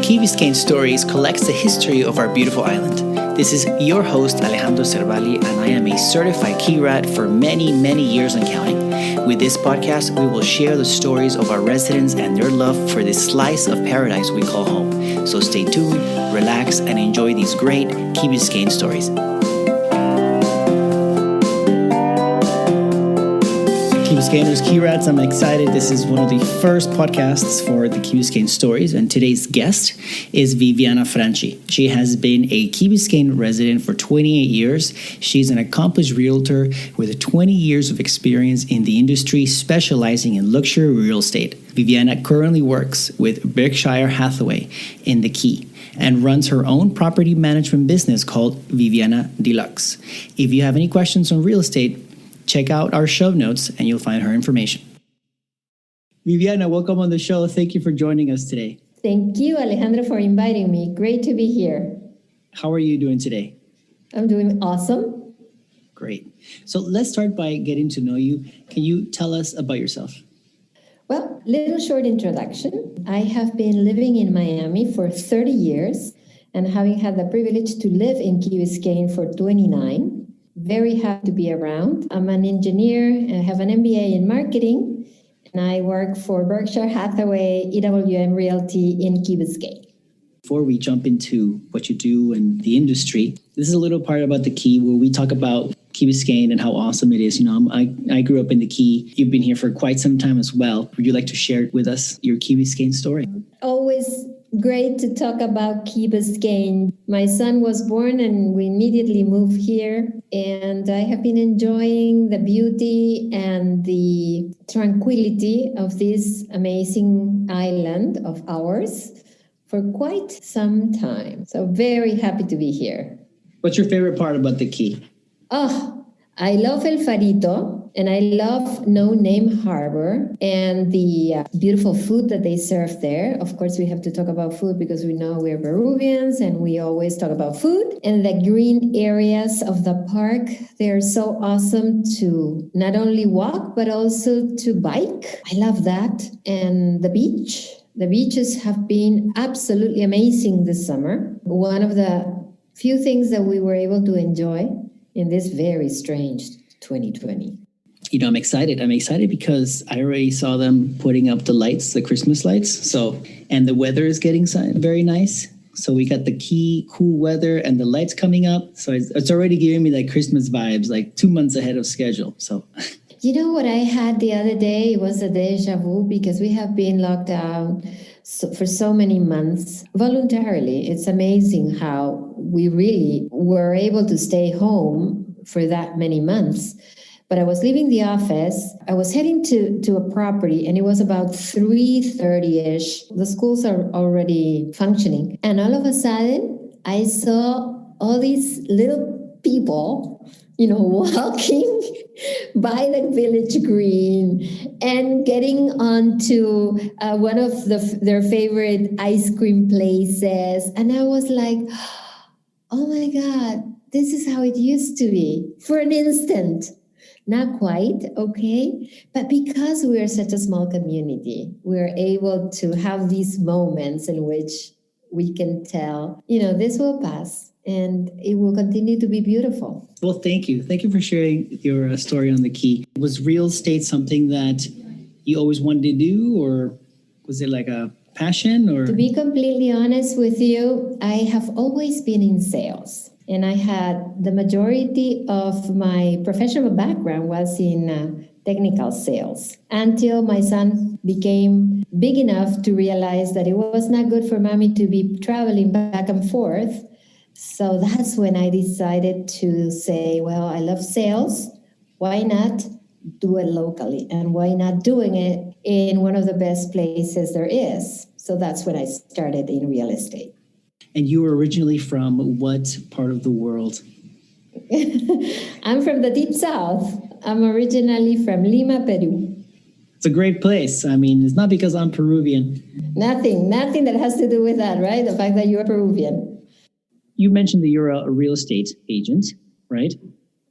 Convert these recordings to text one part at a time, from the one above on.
Key Biscayne Stories collects the history of our beautiful island. This is your host, Alejandro Cervali, and I am a certified Key Rat for many, many years and counting. With this podcast, we will share the stories of our residents and their love for this slice of paradise we call home. So stay tuned, relax, and enjoy these great Key Biscayne stories. Key Biscayneers, Key Rats, I'm excited. This is one of the first podcasts for the Key Biscayne Stories, and today's guest is Vivianna Franchy. She has been a Key Biscayne resident for 28 years. She's an accomplished realtor with 20 years of experience in the industry, specializing in luxury real estate. Vivianna currently works with Berkshire Hathaway in the Key and runs her own property management business called Viviana Deluxe. If you have any questions on real estate, check out our show notes and you'll find her information. Viviana, welcome on the show. Thank you for joining us today. Thank you, Alejandro, for inviting me. Great to be here. How are you doing today? I'm doing awesome. Great. So let's start by getting to know you. Can you tell us about yourself? Well, little short introduction. I have been living in Miami for 30 years and having had the privilege to live in Key Biscayne for 29. Very happy to be around. I'm an engineer. I have an MBA in marketing, and I work for Berkshire Hathaway EWM Realty in Key Biscayne. Before we jump into what you do and the industry, this is a little part about the Key where we talk about Key Biscayne and how awesome it is. You know, I grew up in the Key. You've been here for quite some time as well. Would you like to share with us your Key Biscayne story? Always great to talk about Key Biscayne. My son was born and we immediately moved here. And I have been enjoying the beauty and the tranquility of this amazing island of ours for quite some time. So very happy to be here. What's your favorite part about the Key? Oh, I love El Farito. And I love No Name Harbor and the beautiful food that they serve there. Of course, we have to talk about food because we know we're Peruvians and we always talk about food. And the green areas of the park, they're so awesome to not only walk, but also to bike. I love that. And the beach. The beaches have been absolutely amazing this summer. One of the few things that we were able to enjoy in this very strange 2020. You know, I'm excited. I'm excited because I already saw them putting up the lights, the Christmas lights. So, and the weather is getting very nice. So we got the Key cool weather and the lights coming up. So it's already giving me like Christmas vibes, like 2 months ahead of schedule. So, you know what I had the other day? It was a deja vu because we have been locked down for so many months voluntarily. It's amazing how we really were able to stay home for that many months. But I was leaving the office. I was heading to a property, and it was about 3:30-ish. The schools are already functioning. And all of a sudden, I saw all these little people, walking by the village green and getting onto one of their favorite ice cream places. And I was like, oh my God, this is how it used to be for an instant. Not quite, okay? But because we are such a small community, we're able to have these moments in which we can tell, this will pass and it will continue to be beautiful. Well, thank you. Thank you for sharing your story on the Key. Was real estate something that you always wanted to do, or was it like a passion? Or to be completely honest with you, I have always been in sales. And I had the majority of my professional background was in technical sales until my son became big enough to realize that it was not good for mommy to be traveling back and forth. So that's when I decided to say, well, I love sales. Why not do it locally? And why not doing it in one of the best places there is? So that's when I started in real estate. And you were originally from what part of the world? I'm from the deep south. I'm originally from Lima, Peru. It's a great place. I mean, it's not because I'm Peruvian. Nothing that has to do with that, right? The fact that you're Peruvian. You mentioned that you're a real estate agent, right?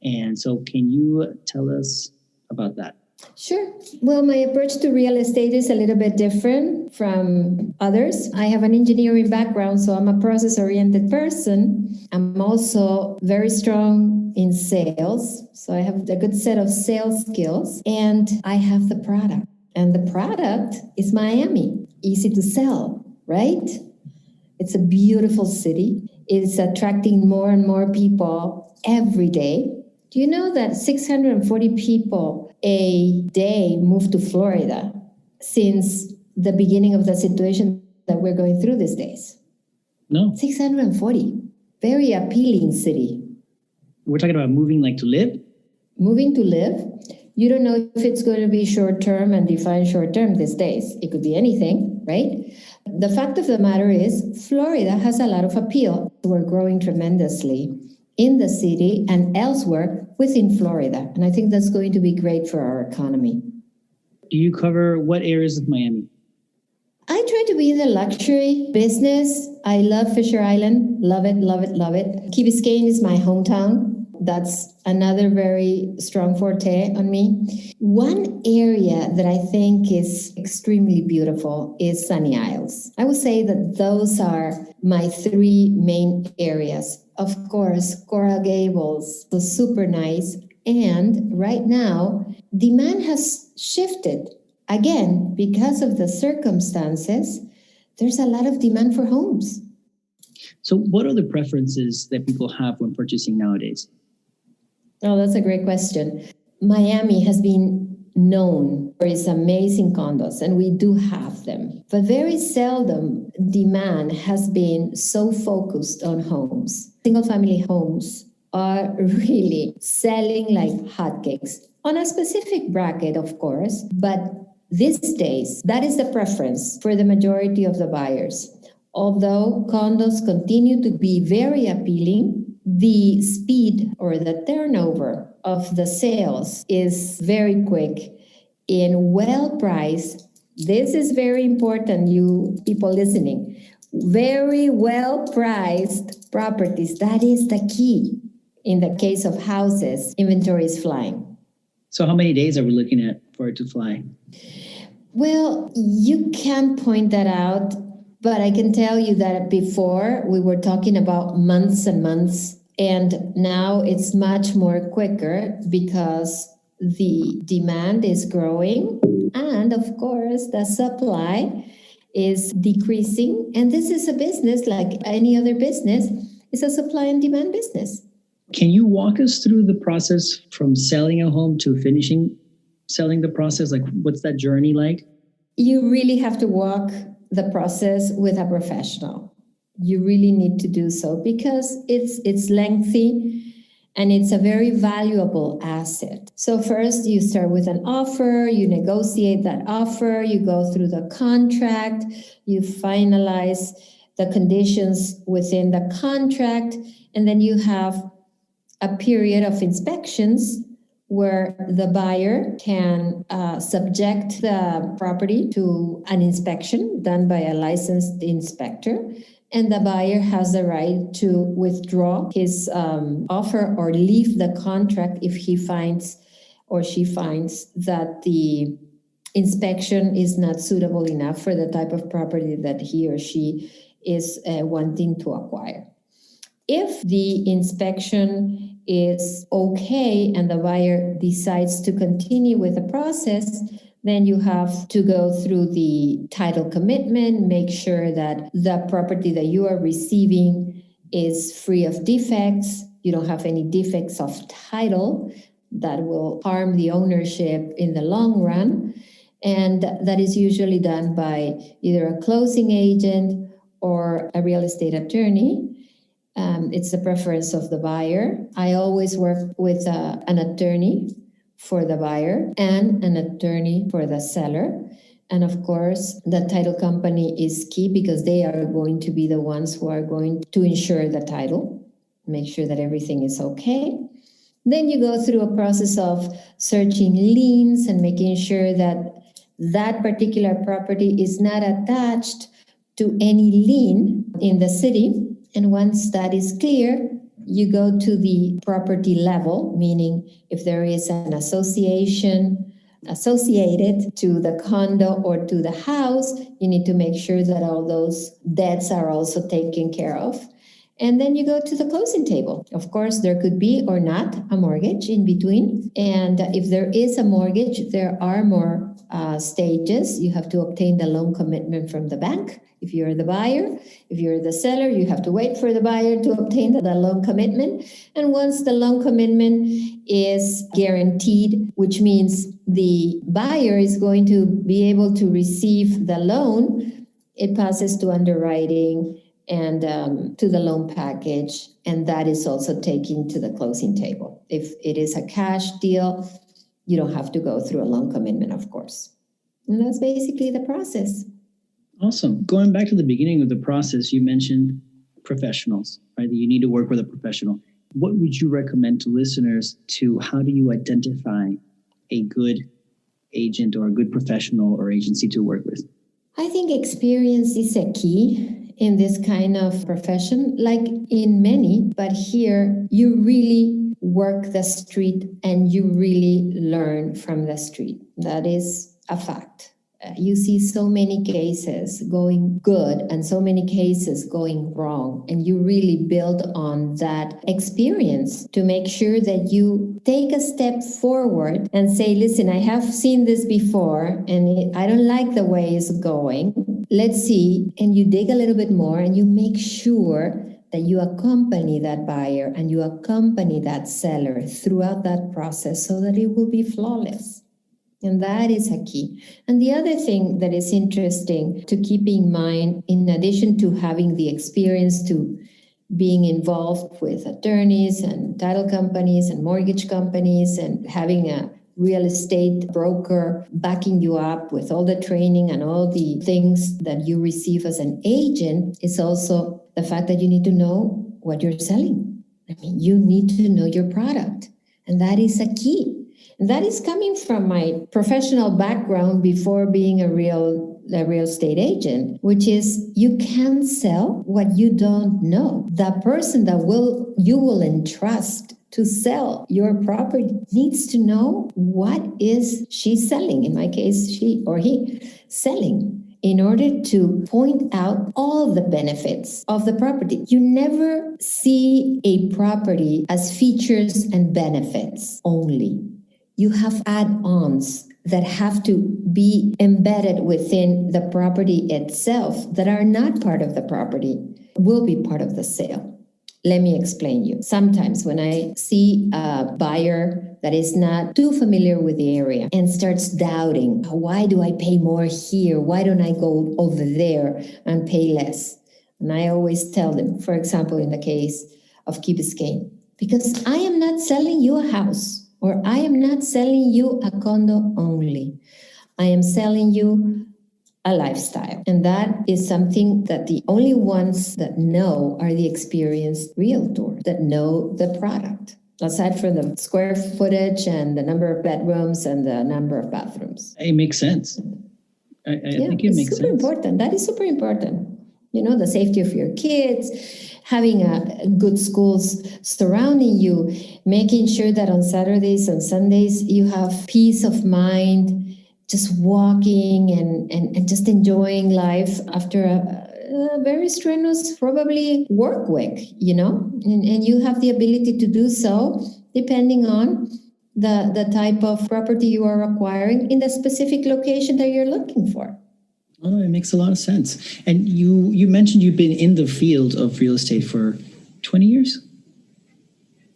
And so can you tell us about that? Sure. Well, my approach to real estate is a little bit different from others. I have an engineering background, so I'm a process-oriented person. I'm also very strong in sales, so I have a good set of sales skills, and I have the product. And the product is Miami. Easy to sell, right? It's a beautiful city. It's attracting more and more people every day. Do you know that 640 people a day move to Florida since the beginning of the situation that we're going through these days? No. 640. Very appealing city. We're talking about moving like to live? Moving to live. You don't know if it's going to be short term and define short term these days. It could be anything, right? The fact of the matter is, Florida has a lot of appeal. We're growing tremendously in the city and elsewhere within Florida. And I think that's going to be great for our economy. Do you cover what areas of Miami? I try to be in the luxury business. I love Fisher Island. Love it, love it, love it. Key Biscayne is my hometown. That's another very strong forte on me. One area that I think is extremely beautiful is Sunny Isles. I would say that those are my three main areas. Of course, Coral Gables, so super nice. And right now, demand has shifted. Again, because of the circumstances, there's a lot of demand for homes. So what are the preferences that people have when purchasing nowadays? Oh, that's a great question. Miami has been known for its amazing condos, and we do have them. But very seldom demand has been so focused on homes. Single-family homes are really selling like hotcakes on a specific bracket, of course, but these days, that is the preference for the majority of the buyers. Although condos continue to be very appealing, the speed or the turnover of the sales is very quick in well-priced. This is very important, you people listening. Very well-priced properties. That is the key. In the case of houses, inventory is flying. So how many days are we looking at for it to fly? Well, you can't point that out, but I can tell you that before we were talking about months and months, and now it's much more quicker because the demand is growing, and of course the supply is decreasing. And this is a business like any other business. It's a supply and demand business. Can you walk us through the process from selling a home to finishing selling the process? Like, what's that journey like? You really have to walk the process with a professional. You really need to do so because it's lengthy and it's a very valuable asset. So first you start with an offer, you negotiate that offer, you go through the contract, you finalize the conditions within the contract, and then you have a period of inspections where the buyer can subject the property to an inspection done by a licensed inspector, and the buyer has the right to withdraw his offer or leave the contract if he finds or she finds that the inspection is not suitable enough for the type of property that he or she is wanting to acquire. If the inspection is okay and the buyer decides to continue with the process, then you have to go through the title commitment, make sure that the property that you are receiving is free of defects. You don't have any defects of title that will harm the ownership in the long run. And that is usually done by either a closing agent or a real estate attorney. It's the preference of the buyer. I always work with an attorney for the buyer and an attorney for the seller. And of course, the title company is key because they are going to be the ones who are going to insure the title, make sure that everything is okay. Then you go through a process of searching liens and making sure that that particular property is not attached to any lien in the city. And once that is clear, you go to the property level, meaning if there is an association associated to the condo or to the house. You need to make sure that all those debts are also taken care of. And then you go to the closing table. Of course, there could be or not a mortgage in between. And if there is a mortgage, there are more stages. You have to obtain the loan commitment from the bank. If you're the buyer, if you're the seller, you have to wait for the buyer to obtain the loan commitment. And once the loan commitment is guaranteed, which means the buyer is going to be able to receive the loan, it passes to underwriting and to the loan package, and that is also taken to the closing table. If it is a cash deal, you don't have to go through a loan commitment, of course. And that's basically the process. Awesome. Going back to the beginning of the process, you mentioned professionals, right? That you need to work with a professional. What would you recommend to listeners to how do you identify a good agent or a good professional or agency to work with? I think experience is a key in this kind of profession, like in many, but here you really work the street and you really learn from the street. That is a fact. You see so many cases going good and so many cases going wrong, and you really build on that experience to make sure that you take a step forward and say, listen, I have seen this before and I don't like the way it's going. Let's see. And you dig a little bit more and you make sure that you accompany that buyer and you accompany that seller throughout that process so that it will be flawless. And that is a key. And the other thing that is interesting to keep in mind, in addition to having the experience to being involved with attorneys and title companies and mortgage companies and having a real estate broker backing you up with all the training and all the things that you receive as an agent, is also the fact that you need to know what you're selling. I mean, you need to know your product. And that is a key. That is coming from my professional background before being a real estate agent, which is you can't sell what you don't know. The person that you will entrust to sell your property needs to know what is she selling. In my case, she or he selling, in order to point out all the benefits of the property. You never see a property as features and benefits only. You have add-ons that have to be embedded within the property itself that are not part of the property, will be part of the sale. Let me explain you. Sometimes when I see a buyer that is not too familiar with the area and starts doubting, why do I pay more here? Why don't I go over there and pay less? And I always tell them, for example, in the case of Key Biscayne, because I am not selling you a house, or I am not selling you a condo only. I am selling you a lifestyle. And that is something that the only ones that know are the experienced realtor that know the product, aside from the square footage and the number of bedrooms and the number of bathrooms. It makes sense. I think it makes sense. It's super important. That is super important. You know, the safety of your kids, having a good schools surrounding you, making sure that on Saturdays and Sundays you have peace of mind, just walking and just enjoying life after a very strenuous, probably work week, you know, and you have the ability to do so depending on the type of property you are acquiring in the specific location that you're looking for. Oh, it makes a lot of sense. And you mentioned you've been in the field of real estate for 20 years?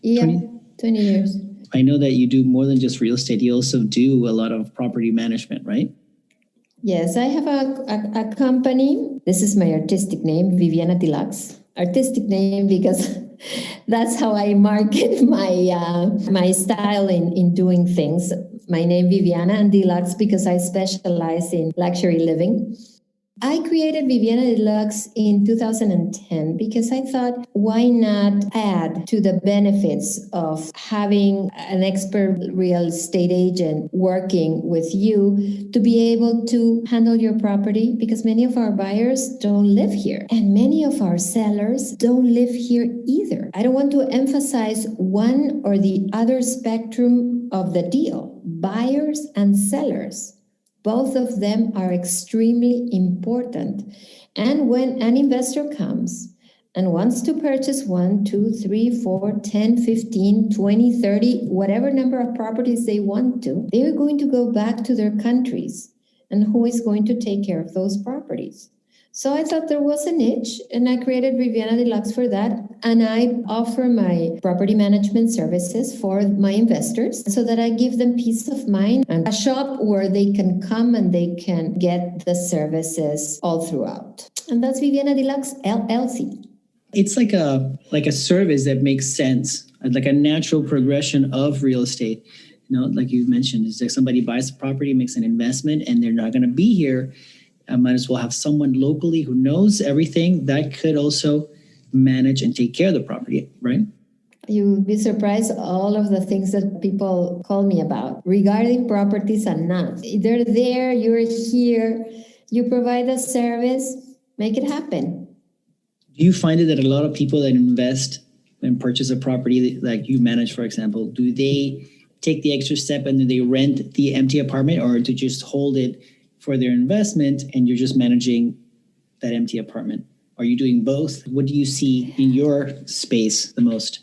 Yeah, 20 years. I know that you do more than just real estate. You also do a lot of property management, right? Yes, I have a company. This is my artistic name, Viviana Deluxe. Artistic name because that's how I market my style in doing things. My name Viviana and Deluxe because I specialize in luxury living. I created Viviana Deluxe in 2010 because I thought, why not add to the benefits of having an expert real estate agent working with you to be able to handle your property, because many of our buyers don't live here and many of our sellers don't live here either. I don't want to emphasize one or the other spectrum of the deal, buyers and sellers. Both of them are extremely important. And when an investor comes and wants to purchase 1, 2, 3, 4, 10, 15, 20, 30, whatever number of properties they want to, they're going to go back to their countries. And who is going to take care of those properties? So I thought there was a niche, and I created Viviana Deluxe for that. And I offer my property management services for my investors so that I give them peace of mind and a shop where they can come and they can get the services all throughout. And that's Viviana Deluxe LLC. It's like a service that makes sense, like a natural progression of real estate. Like you mentioned, is like somebody buys a property, makes an investment, and they're not going to be here. I might as well have someone locally who knows everything that could also manage and take care of the property, right? You would be surprised all of the things that people call me about regarding properties and not. They're there, you're here, you provide a service, make it happen. Do you find it that a lot of people that invest and purchase a property like you manage, for example, do they take the extra step and do they rent the empty apartment, or to just hold it for their investment and you're just managing that empty apartment? Are you doing both? What do you see in your space the most?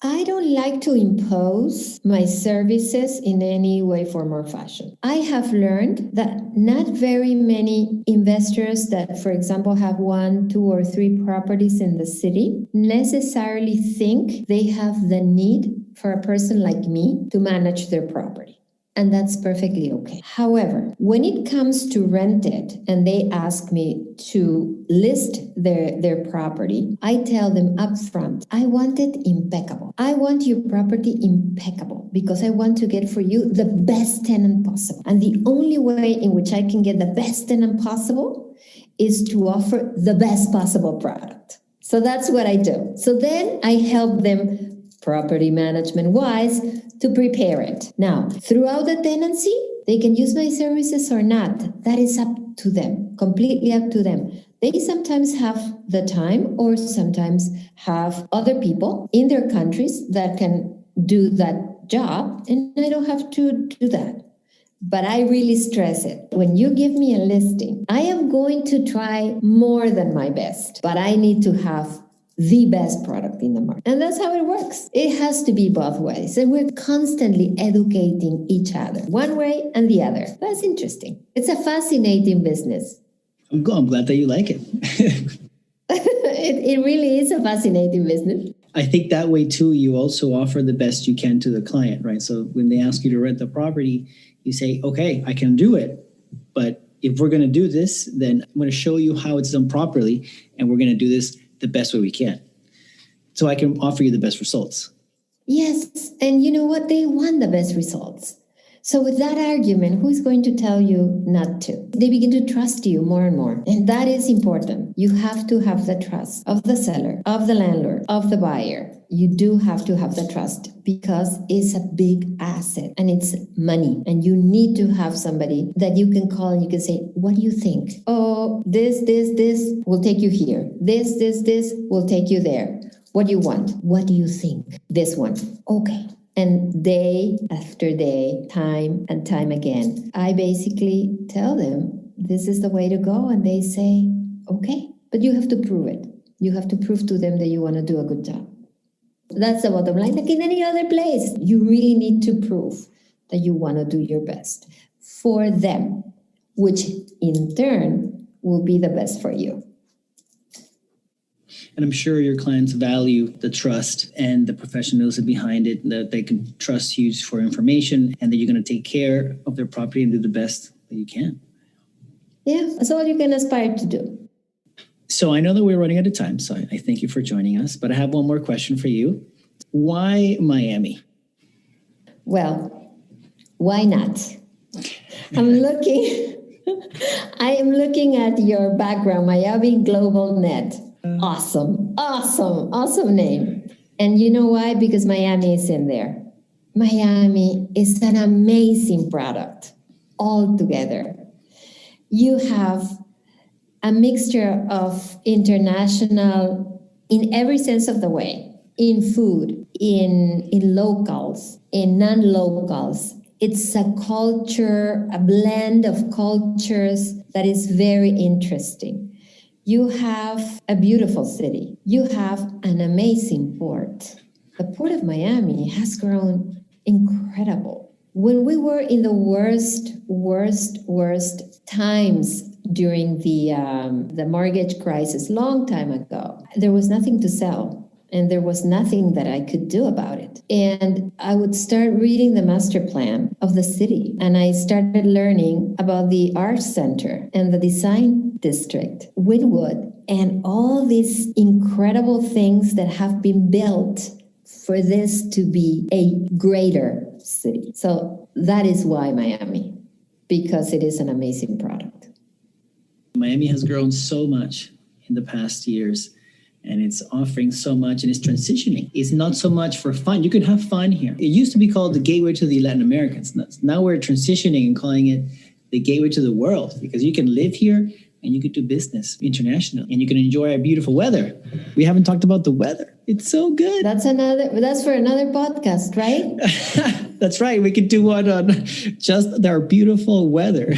I don't like to impose my services in any way, form, or fashion. I have learned that not very many investors that, for example, have 1, 2, or 3 properties in the city necessarily think they have the need for a person like me to manage their property. And that's perfectly okay. However, when it comes to rent it and they ask me to list their property, I tell them upfront, I want it impeccable. I want your property impeccable because I want to get for you the best tenant possible. And the only way in which I can get the best tenant possible is to offer the best possible product. So that's what I do. So then I help them property management wise to prepare it. Now, throughout the tenancy, they can use my services or not. That is up to them, completely up to them. They sometimes have the time or sometimes have other people in their countries that can do that job, and I don't have to do that. But I really stress it. When you give me a listing, I am going to try more than my best, but I need to have the best product in the market. And that's how it works. It has to be both ways. And we're constantly educating each other, one way and the other. That's interesting. It's a fascinating business. I'm glad that you like it. It really is a fascinating business. I think that way too, you also offer the best you can to the client, right? So when they ask you to rent the property, you say, okay, I can do it. But if we're going to do this, then I'm going to show you how it's done properly. And we're going to do this the best way we can, so I can offer you the best results. Yes, and you know what? They want the best results. So with that argument, who's going to tell you not to? They begin to trust you more and more. And that is important. You have to have the trust of the seller, of the landlord, of the buyer. You do have to have the trust because it's a big asset and it's money. And you need to have somebody that you can call and you can say, what do you think? Oh, this will take you here. This will take you there. What do you want? What do you think? This one. Okay. And day after day, time and time again, I basically tell them this is the way to go. And they say, okay, but you have to prove it. You have to prove to them that you want to do a good job. That's the bottom line. Like in any other place, you really need to prove that you want to do your best for them, which in turn will be the best for you. And I'm sure your clients value the trust and the professionalism behind it, that they can trust you for information and that you're going to take care of their property and do the best that you can. Yeah, that's all you can aspire to do. So I know that we're running out of time, so I thank you for joining us. But I have one more question for you. Why Miami? Well, why not? I am looking at your background, Miami Global Net. Awesome name. And you know why? Because Miami is in there. Miami is an amazing product altogether. You have a mixture of international in every sense of the way, in food, in locals, in non-locals, It's a culture, a blend of cultures that is very interesting. You have a beautiful city. You have an amazing port. The Port of Miami has grown incredible. When we were in the worst times during the mortgage crisis, long time ago, there was nothing to sell. And there was nothing that I could do about it. And I would start reading the master plan of the city. And I started learning about the art center and the design district, Wynwood, and all these incredible things that have been built for this to be a greater city. So that is why Miami, because it is an amazing product. Miami has grown so much in the past years. And it's offering so much and it's transitioning. It's not so much for fun. You can have fun here. It used to be called the gateway to the Latin Americans. Now we're transitioning and calling it the gateway to the world because you can live here and you can do business international and you can enjoy our beautiful weather. We haven't talked about the weather. It's so good. That's for another podcast, right? That's right. We could do one on just our beautiful weather.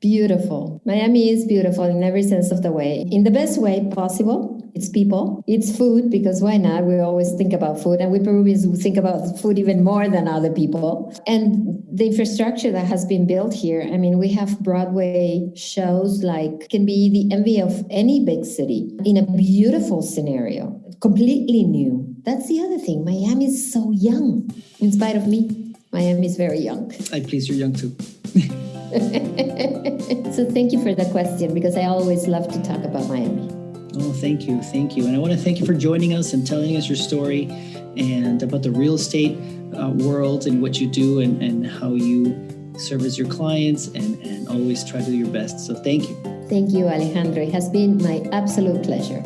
Beautiful. Miami is beautiful in every sense of the way, in the best way possible. It's people, it's food, because why not? We always think about food, and we Peruvians think about food even more than other people. And the infrastructure that has been built here, I mean, we have Broadway shows like can be the envy of any big city in a beautiful scenario, completely new. That's the other thing. Miami is so young. In spite of me, Miami is very young. Please, you're young too. So thank you for the question, because I always love to talk about Miami. Oh, thank you. And I want to thank you for joining us and telling us your story and about the real estate world and what you do and how you service your clients and always try to do your best. So thank you. Thank you, Alejandro. It has been my absolute pleasure.